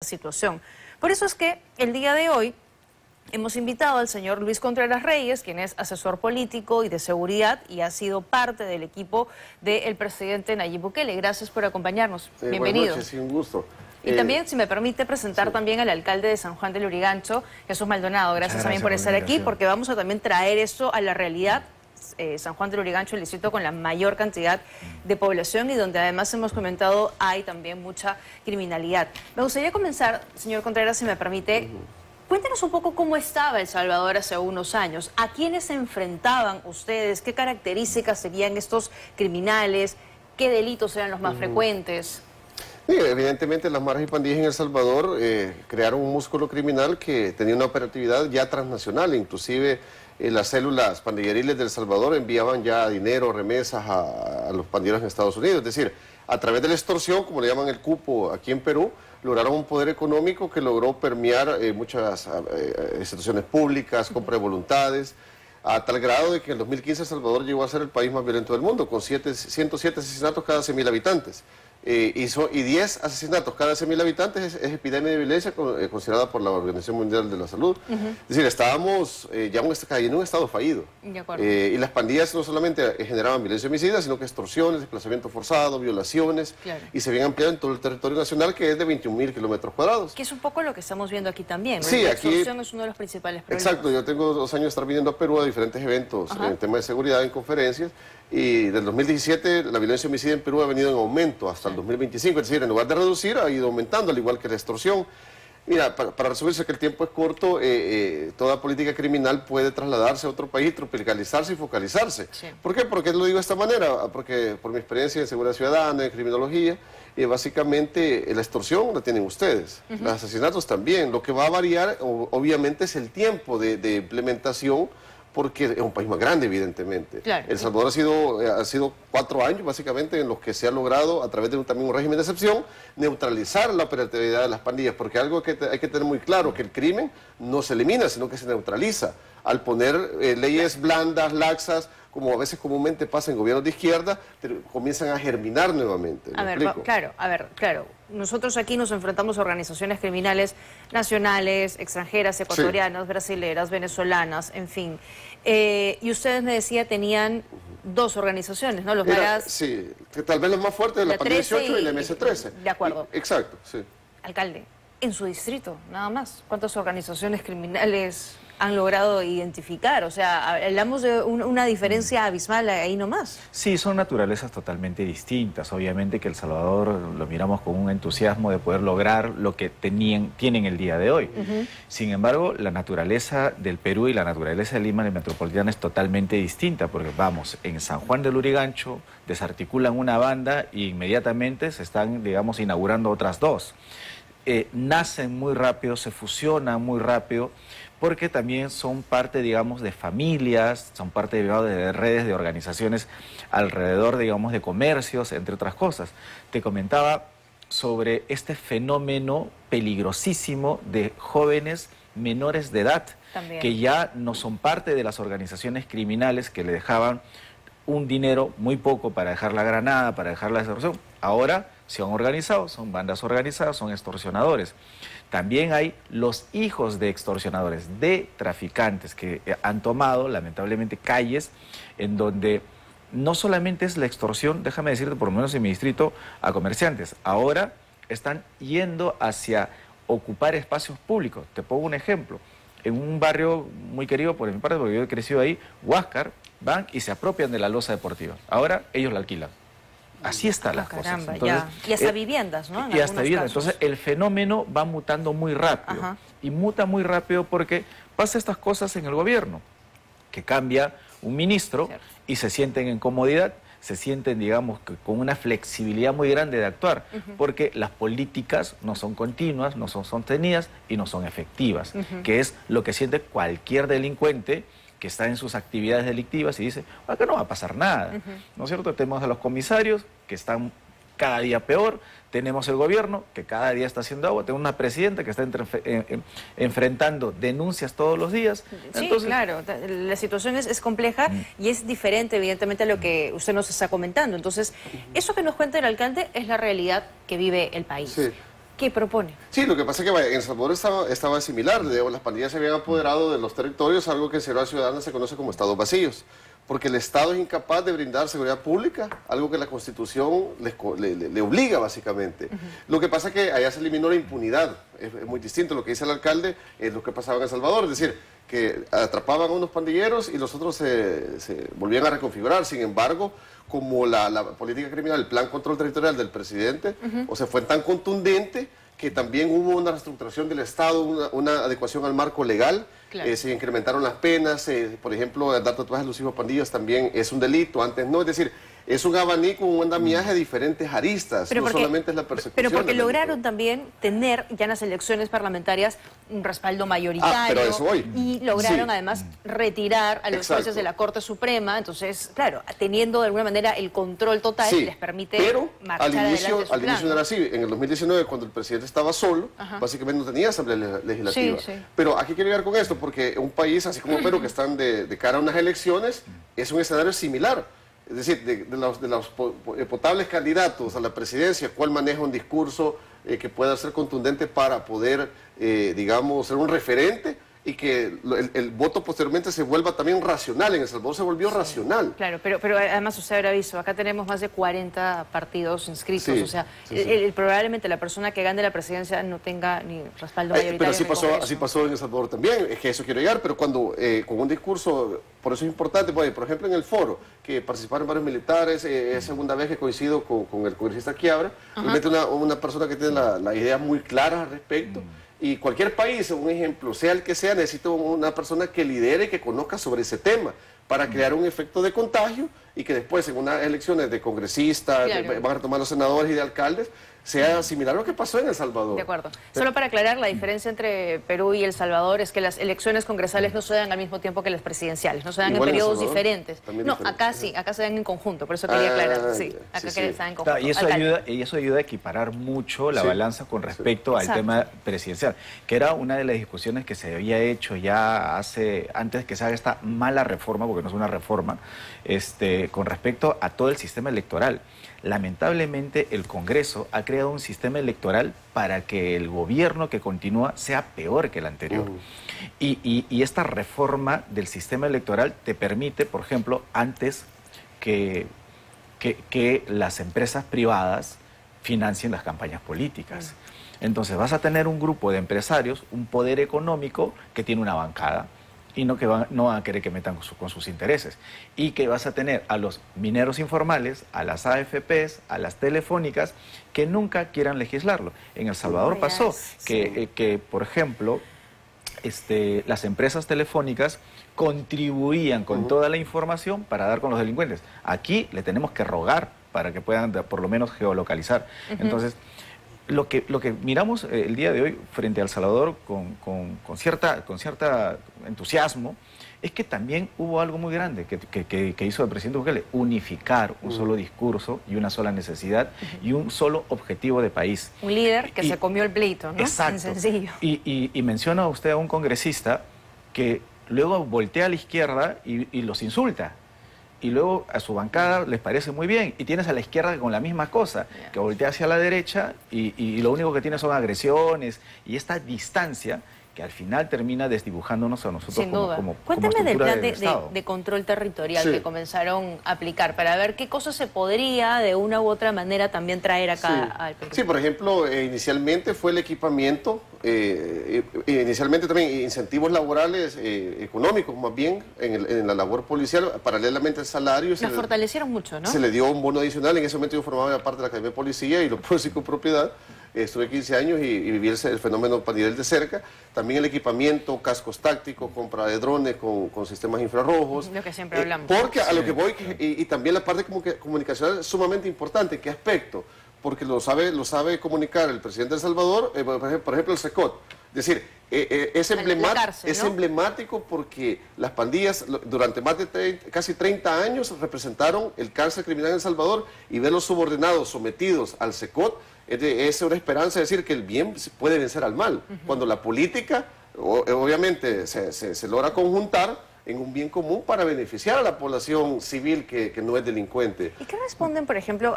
situación. Por eso es que el día de hoy hemos invitado al señor Luis Contreras Reyes, quien es asesor político y de seguridad y ha sido parte del equipo del presidente Nayib Bukele. Gracias por acompañarnos. Bienvenido. Buenas noches, un gusto. Y también, si me permite, presentar también al alcalde de San Juan del Lurigancho, Jesús Maldonado. Gracias también por estar aquí, porque vamos a también traer eso a la realidad. San Juan del Lurigancho, el distrito con la mayor cantidad de población y donde además hemos comentado hay también mucha criminalidad. Me gustaría comenzar, señor Contreras, si me permite. Cuéntenos un poco cómo estaba El Salvador hace unos años. ¿A quiénes se enfrentaban ustedes? ¿Qué características seguían estos criminales? ¿Qué delitos eran los más frecuentes? Sí, evidentemente las maras y pandillas en El Salvador crearon un músculo criminal que tenía una operatividad ya transnacional. Inclusive las células pandilleriles de El Salvador enviaban ya dinero, remesas a los pandilleros en Estados Unidos. Es decir, a través de la extorsión, como le llaman el cupo aquí en Perú, lograron un poder económico que logró permear muchas instituciones públicas, compra de voluntades, a tal grado de que en el 2015 El Salvador llegó a ser el país más violento del mundo, con 107 asesinatos cada 100.000 habitantes. Y 10 asesinatos cada 100.000 habitantes es epidemia de violencia considerada por la Organización Mundial de la Salud. Es decir, estábamos ya en un estado fallido. Y las pandillas no solamente generaban violencia homicida, sino que extorsiones, desplazamiento forzado, violaciones, y se habían ampliado en todo el territorio nacional, que es de 21.000 kilómetros cuadrados. Que es un poco lo que estamos viendo aquí también, ¿no? Sí, la aquí extorsión es uno de los principales problemas. Exacto, yo tengo 2 años de estar viniendo a Perú a diferentes eventos en el tema de seguridad, en conferencias, y del 2017 la violencia homicida en Perú ha venido en aumento hasta el 2025, es decir, en lugar de reducir ha ido aumentando, al igual que la extorsión. Mira, para resumirse que el tiempo es corto, toda política criminal puede trasladarse a otro país, tropicalizarse y focalizarse. ¿Por qué? ¿Por qué lo digo de esta manera? Porque por mi experiencia en seguridad ciudadana, en criminología, básicamente la extorsión la tienen ustedes, los asesinatos también. Lo que va a variar, obviamente, es el tiempo de implementación, porque es un país más grande, evidentemente. El Salvador ha sido 4 años, básicamente, en los que se ha logrado, a través de también un régimen de excepción, neutralizar la operatividad de las pandillas, porque algo que hay que tener muy claro, que el crimen no se elimina, sino que se neutraliza. Al poner leyes blandas, laxas, como a veces comúnmente pasa en gobiernos de izquierda, comienzan a germinar nuevamente. Claro. Nosotros aquí nos enfrentamos a organizaciones criminales nacionales, extranjeras, ecuatorianas, brasileras, venezolanas, en fin. Y ustedes, me decía, tenían 2 organizaciones, ¿no? Sí, que tal vez los más fuertes de la pandilla 18 y la MS-13. De acuerdo. Exacto, sí. Alcalde, en su distrito, nada más, ¿cuántas organizaciones criminales han logrado identificar? O sea, hablamos de una diferencia abismal ahí nomás. Sí, son naturalezas totalmente distintas. Obviamente que El Salvador lo miramos con un entusiasmo de poder lograr lo que tienen el día de hoy. Sin embargo, la naturaleza del Perú y la naturaleza de Lima, la metropolitana, es totalmente distinta, porque vamos, en San Juan del Lurigancho desarticulan una banda e inmediatamente se están, digamos, inaugurando otras 2. Nacen muy rápido, se fusionan muy rápido, porque también son parte, digamos, de familias, son parte, digamos, de redes de organizaciones alrededor, digamos, de comercios, entre otras cosas. Te comentaba sobre este fenómeno peligrosísimo de jóvenes menores de edad, que ya no son parte de las organizaciones criminales que le dejaban un dinero muy poco para dejar la granada, para dejar la extorsión. Ahora se han organizado, son bandas organizadas, son extorsionadores. También hay los hijos de extorsionadores, de traficantes, que han tomado, lamentablemente, calles en donde no solamente es la extorsión, déjame decirte, por lo menos en mi distrito, a comerciantes. Ahora están yendo hacia ocupar espacios públicos. Te pongo un ejemplo. En un barrio muy querido por mi parte, porque yo he crecido ahí, Huáscar, van y se apropian de la loza deportiva. Ahora ellos la alquilan. Así están las cosas. Entonces, y hasta viviendas, ¿no? Y hasta viviendas. Entonces el fenómeno va mutando muy rápido. Y muta muy rápido porque pasa estas cosas en el gobierno, que cambia un ministro y se sienten en comodidad, se sienten, digamos, con una flexibilidad muy grande de actuar, porque las políticas no son continuas, no son sostenidas y no son efectivas, que es lo que siente cualquier delincuente que está en sus actividades delictivas y dice, acá no va a pasar nada, ¿no es cierto? Tenemos a los comisarios que están cada día peor, tenemos el gobierno que cada día está haciendo agua, tenemos una presidenta que está enfrentando denuncias todos los días. Entonces, claro, la situación es compleja y es diferente evidentemente a lo que usted nos está comentando. Entonces, eso que nos cuenta el alcalde es la realidad que vive el país. ¿Qué propone? Sí, lo que pasa es que en El Salvador estaba similar. Digamos, las pandillas se habían apoderado de los territorios, algo que en Seguridad Ciudadana se conoce como estados vacíos. Porque el Estado es incapaz de brindar seguridad pública, algo que la Constitución le obliga básicamente. Lo que pasa es que allá se eliminó la impunidad. Es muy distinto lo que dice el alcalde, es lo que pasaba en El Salvador. Es decir, que atrapaban a unos pandilleros y los otros se volvían a reconfigurar. Sin embargo, como la política criminal, el plan control territorial del presidente, o sea, fue tan contundente que también hubo una reestructuración del Estado, una adecuación al marco legal. Claro. Se incrementaron las penas, por ejemplo, dar tatuajes a los hijos pandillas también es un delito, antes no, es decir, es un abanico, un andamiaje de diferentes aristas, no solamente es la persecución. Pero porque lograron también tener ya en las elecciones parlamentarias un respaldo mayoritario, pero eso voy. Y lograron además retirar a los jueces de la Corte Suprema, entonces, claro, teniendo de alguna manera el control total, les permite marchar adelante su plan. Al inicio no era así, en el 2019 cuando el presidente estaba solo, básicamente no tenía asamblea legislativa. Pero aquí quiero llegar con esto, porque un país así como Perú, que están de cara a unas elecciones, es un escenario similar. Es decir, de los potables candidatos a la presidencia, ¿cuál maneja un discurso que pueda ser contundente para poder, digamos, ser un referente y que el voto posteriormente se vuelva también racional? En El Salvador se volvió racional. Claro, pero además usted habrá visto, acá tenemos más de 40 partidos inscritos, o sea, probablemente la persona que gane la presidencia no tenga ni respaldo mayoritario. Pero así pasó en El Salvador también, es que eso quiero llegar, pero cuando con un discurso, por eso es importante, por ejemplo en el foro, que participaron varios militares, es segunda vez que coincido con el congresista Quiabra, realmente una persona que tiene la idea muy clara al respecto. Y cualquier país, un ejemplo, sea el que sea, necesita una persona que lidere, que conozca sobre ese tema, para crear un efecto de contagio y que después en unas elecciones de congresistas, van a retomar los senadores y de alcaldes, sea similar a lo que pasó en El Salvador. De acuerdo. Solo para aclarar, la diferencia entre Perú y El Salvador es que las elecciones congresales no se dan al mismo tiempo que las presidenciales, no se dan en periodos diferentes. No, acá sí, acá se dan en conjunto, por eso quería aclarar. Sí, acá se dan en conjunto. Claro, y eso ayuda a equiparar mucho la balanza con respecto al tema presidencial, que era una de las discusiones que se había hecho ya antes que se haga esta mala reforma, porque no es una reforma, con respecto a todo el sistema electoral. Lamentablemente el Congreso ha creado un sistema electoral para que el gobierno que continúa sea peor que el anterior. Y esta reforma del sistema electoral te permite, por ejemplo, antes que las empresas privadas financien las campañas políticas. Entonces vas a tener un grupo de empresarios, un poder económico que tiene una bancada, y no van a querer que metan con sus intereses. Y que vas a tener a los mineros informales, a las AFPs, a las telefónicas, que nunca quieran legislarlo. En El Salvador pasó que, por ejemplo, las empresas telefónicas contribuían con toda la información para dar con los delincuentes. Aquí le tenemos que rogar para que puedan por lo menos geolocalizar. Entonces, lo que miramos el día de hoy frente a El Salvador con cierta entusiasmo es que también hubo algo muy grande que hizo el presidente Bukele: unificar un solo discurso y una sola necesidad y un solo objetivo de país. Un líder que se comió el pleito, ¿no? Exacto. En sencillo. Y menciona usted a un congresista que luego voltea a la izquierda y los insulta. Y luego a su bancada les parece muy bien. Y tienes a la izquierda con la misma cosa, que voltea hacia la derecha y lo único que tiene son agresiones y esta distancia que al final termina desdibujándonos a nosotros como Cuéntame del plan de control territorial que comenzaron a aplicar, para ver qué cosas se podría de una u otra manera también traer acá al Perú. Sí, por ejemplo, inicialmente fue el equipamiento, inicialmente también incentivos laborales, económicos más bien, en la labor policial, paralelamente al salario. La fortalecieron mucho, ¿no? Se le dio un bono adicional. En ese momento yo formaba parte de la Academia de Policía y lo puedo decir con propiedad. Estuve 15 años y viví el fenómeno a nivel de cerca. También el equipamiento, cascos tácticos, compra de drones con sistemas infrarrojos. Lo que siempre hablamos. Porque a lo que voy, y también la parte comunicacional es sumamente importante. ¿Qué aspecto? Porque lo sabe comunicar el presidente de El Salvador, por ejemplo el SECOT. Es decir, es emblemático porque las pandillas durante más de casi 30 años representaron el cárcel criminal en El Salvador, y ver los subordinados sometidos al SECOT es una esperanza de decir que el bien puede vencer al mal. Cuando la política obviamente se logra conjuntar en un bien común para beneficiar a la población civil que no es delincuente. ¿Y qué responden, por ejemplo,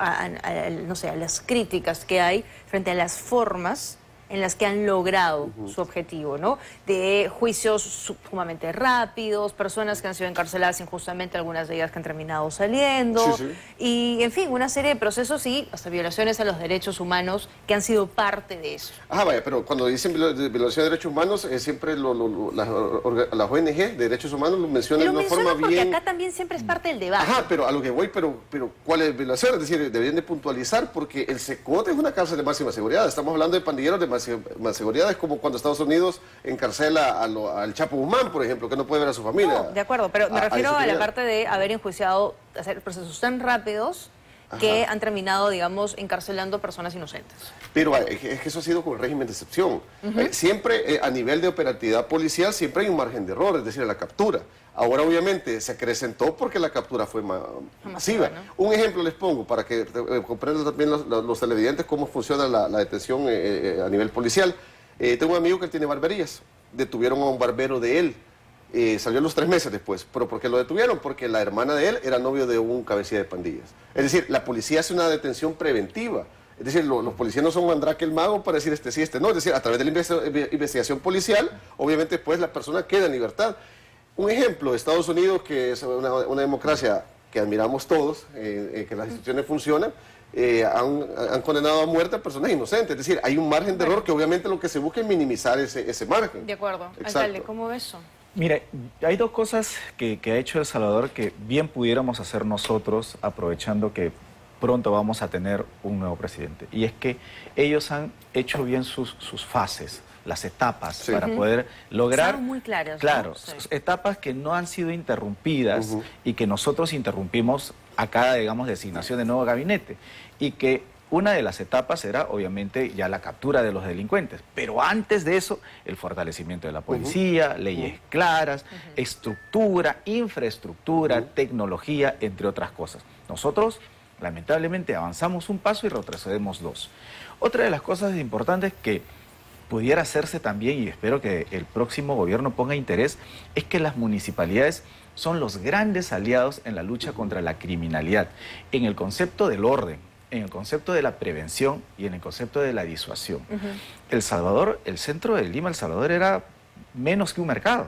no sé, a las críticas que hay frente a las formas en las que han logrado su objetivo, ¿no? De juicios sumamente rápidos, personas que han sido encarceladas injustamente, algunas de ellas que han terminado saliendo, y en fin, una serie de procesos y hasta violaciones a los derechos humanos que han sido parte de eso. Vaya, pero cuando dicen violación de derechos humanos, siempre las ONG de derechos humanos lo mencionan de una forma bien... porque acá también siempre es parte del debate. Pero a lo que voy, pero ¿cuál es violación? Es decir, deberían de puntualizar, porque el SECOT es una cárcel de máxima seguridad. Estamos hablando de pandilleros de máxima seguridad. Es como cuando Estados Unidos encarcela al Chapo Guzmán, por ejemplo, que no puede ver a su familia. No, de acuerdo, pero me refiero a la parte de haber enjuiciado, hacer procesos tan rápidos que han terminado, digamos, encarcelando personas inocentes. Pero es que eso ha sido con el régimen de excepción. Siempre, a nivel de operatividad policial, siempre hay un margen de error, es decir, la captura. Ahora, obviamente, se acrecentó porque la captura fue masiva. ¿No? Un ejemplo les pongo para que comprendan también los televidentes cómo funciona la detención a nivel policial. Tengo un amigo que tiene barberías. Detuvieron a un barbero de él. Salió a los 3 meses después. ¿Pero por qué lo detuvieron? Porque la hermana de él era novio de un cabecilla de pandillas. Es decir, la policía hace una detención preventiva. Es decir, los policías no son Mandrake el mago para decir este sí, este no. Es decir, a través de la investigación policial, obviamente después la persona queda en libertad. Un ejemplo, Estados Unidos, que es una democracia que admiramos todos, que las instituciones funcionan, han condenado a muerte a personas inocentes. Es decir, hay un margen de error que obviamente lo que se busca es minimizar ese margen. De acuerdo. Alcalde, ¿cómo ves eso? Mire, hay dos cosas que ha hecho El Salvador que bien pudiéramos hacer nosotros, aprovechando que pronto vamos a tener un nuevo presidente. Y es que ellos han hecho bien sus fases, las etapas, para poder lograr... Son muy claras, claro, ¿no? Sí. Etapas que no han sido interrumpidas y que nosotros interrumpimos a cada, digamos, designación de nuevo gabinete. Y que una de las etapas era, obviamente, ya la captura de los delincuentes. Pero antes de eso, el fortalecimiento de la policía, leyes claras, estructura, infraestructura, tecnología, entre otras cosas. Nosotros, lamentablemente, avanzamos un paso y retrocedemos 2. Otra de las cosas importantes que pudiera hacerse también, y espero que el próximo gobierno ponga interés, es que las municipalidades son los grandes aliados en la lucha contra la criminalidad, en el concepto del orden, en el concepto de la prevención y en el concepto de la disuasión. El Salvador, el centro de Lima, El Salvador, era menos que un mercado,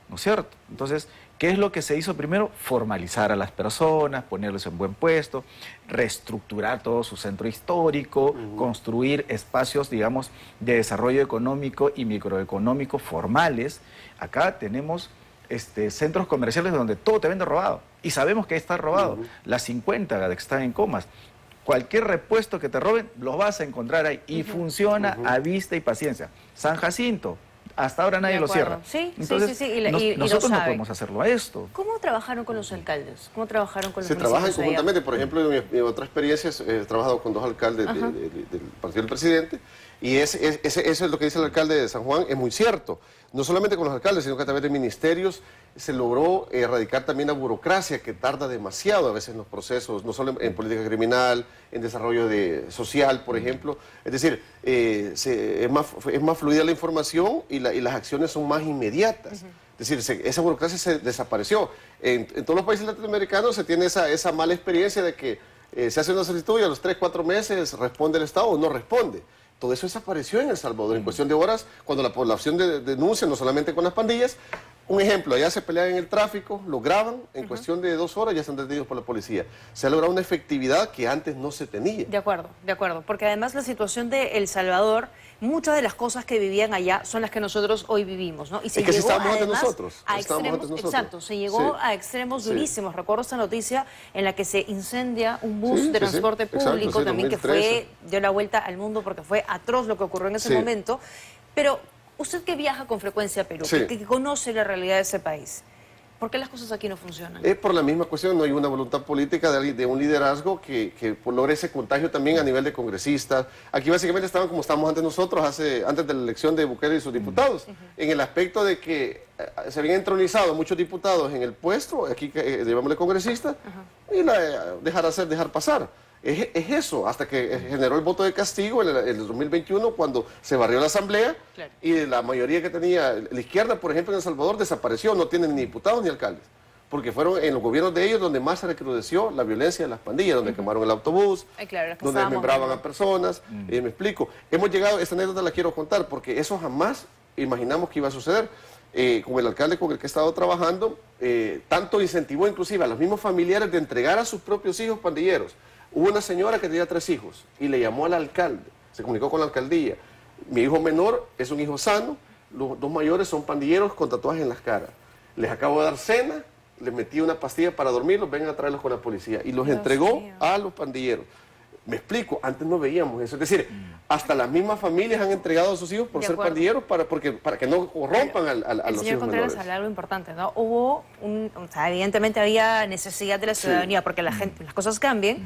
¿no es cierto? Entonces, ¿qué es lo que se hizo primero? Formalizar a las personas, ponerlos en buen puesto, reestructurar todo su centro histórico, construir espacios, digamos, de desarrollo económico y microeconómico formales. Acá tenemos centros comerciales donde todo te vende robado y sabemos que está robado. Las 50 que están en Comas. Cualquier repuesto que te roben, los vas a encontrar ahí y funciona a vista y paciencia. San Jacinto, hasta ahora nadie lo cierra. Sí, entonces, sí. Y nosotros no podemos hacerlo a esto. ¿Cómo trabajaron con los alcaldes? ¿Cómo trabajaron con los municipios? Se trabajan conjuntamente. Por ejemplo, en mi otra experiencia he trabajado con 2 alcaldes del partido del presidente. Y eso es lo que dice el alcalde de San Juan, es muy cierto. No solamente con los alcaldes, sino que a través de ministerios se logró erradicar también la burocracia que tarda demasiado a veces en los procesos, no solo en política criminal, en desarrollo social, por ejemplo. Es decir, es más fluida la información y las acciones son más inmediatas. Es decir, esa burocracia se desapareció. En todos los países latinoamericanos se tiene esa mala experiencia de que se hace una solicitud y a los 3, 4 meses responde el Estado o no responde. Todo eso desapareció en El Salvador en cuestión de horas, cuando la población denuncia, no solamente con las pandillas. Un ejemplo, allá se pelean en el tráfico, lo graban, en cuestión de 2 horas ya están detenidos por la policía. Se ha logrado una efectividad que antes no se tenía. De acuerdo, porque además la situación de El Salvador, muchas de las cosas que vivían allá son las que nosotros hoy vivimos, ¿no? Y se es que llegó si estábamos antes nosotros. Exacto, se llegó a extremos durísimos. Recuerdo esta noticia en la que se incendia un bus de transporte público, también 2013. Que dio la vuelta al mundo porque fue atroz lo que ocurrió en ese momento. Pero usted que viaja con frecuencia a Perú, que conoce la realidad de ese país, ¿por qué las cosas aquí no funcionan? Es por la misma cuestión, no hay una voluntad política de un liderazgo que logre ese contagio también a nivel de congresistas. Aquí básicamente estaban como estábamos antes nosotros, antes de la elección de Bukele y sus diputados, en el aspecto de que se habían entronizado muchos diputados en el puesto, aquí llamémosle congresistas, y dejar pasar. Es eso, hasta que generó el voto de castigo en el 2021, cuando se barrió la asamblea y la mayoría que tenía la izquierda, por ejemplo, en El Salvador desapareció, no tienen ni diputados ni alcaldes. porque fueron en los gobiernos de ellos donde más se recrudeció la violencia de las pandillas, donde quemaron el autobús, claro, donde desmembraban a personas. Me explico. Hemos llegado, esta anécdota la quiero contar, porque eso jamás imaginamos que iba a suceder. Con el alcalde con el que he estado trabajando, tanto incentivó inclusive a los mismos familiares de entregar a sus propios hijos pandilleros. Hubo una señora que tenía 3 hijos y le llamó al alcalde, se comunicó con la alcaldía. Mi hijo menor es un hijo sano, los 2 mayores son pandilleros con tatuajes en las caras. Les acabo de dar cena, les metí una pastilla para dormirlos, vengan a traerlos con la policía. Y los entregó a los pandilleros. Me explico, antes no veíamos eso. Es decir, hasta las mismas familias han entregado a sus hijos por ser pandilleros para que no corrompan a los hijos menores. Señor Contreras, habla algo importante, ¿no? O sea, evidentemente había necesidad de la ciudadanía porque la gente, las cosas cambian,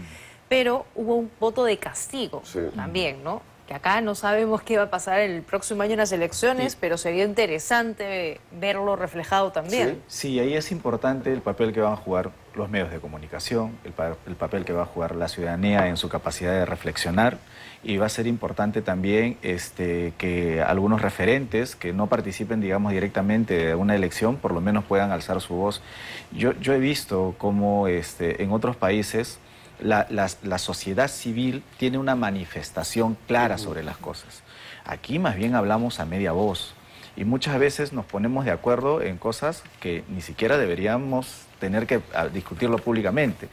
pero hubo un voto de castigo también, ¿no? Que acá no sabemos qué va a pasar el próximo año en las elecciones, pero sería interesante verlo reflejado también. Sí, ahí es importante el papel que van a jugar los medios de comunicación, el papel que va a jugar la ciudadanía en su capacidad de reflexionar, y va a ser importante también que algunos referentes que no participen, digamos, directamente de una elección, por lo menos puedan alzar su voz. Yo he visto cómo en otros países la sociedad civil tiene una manifestación clara sobre las cosas. Aquí más bien hablamos a media voz y muchas veces nos ponemos de acuerdo en cosas que ni siquiera deberíamos tener que discutirlo públicamente.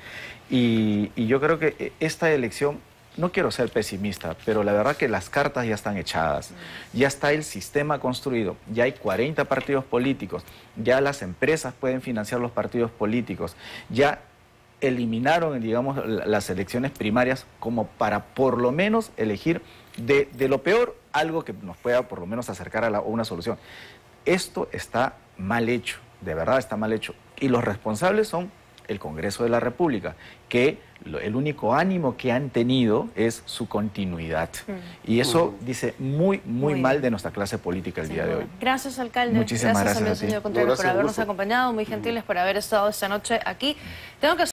Y yo creo que esta elección, no quiero ser pesimista, pero la verdad que las cartas ya están echadas, ya está el sistema construido, ya hay 40 partidos políticos, ya las empresas pueden financiar los partidos políticos, ya eliminaron, digamos, las elecciones primarias como para por lo menos elegir de lo peor algo que nos pueda por lo menos acercar a una solución. Esto está mal hecho, de verdad está mal hecho. Y los responsables son el Congreso de la República, que el único ánimo que han tenido es su continuidad. Y eso dice muy mal de nuestra clase política el día de hoy. Gracias, alcalde. Muchísimas gracias también, señor Contreras, por habernos acompañado. Muy gentiles por haber estado esta noche aquí. Tengo que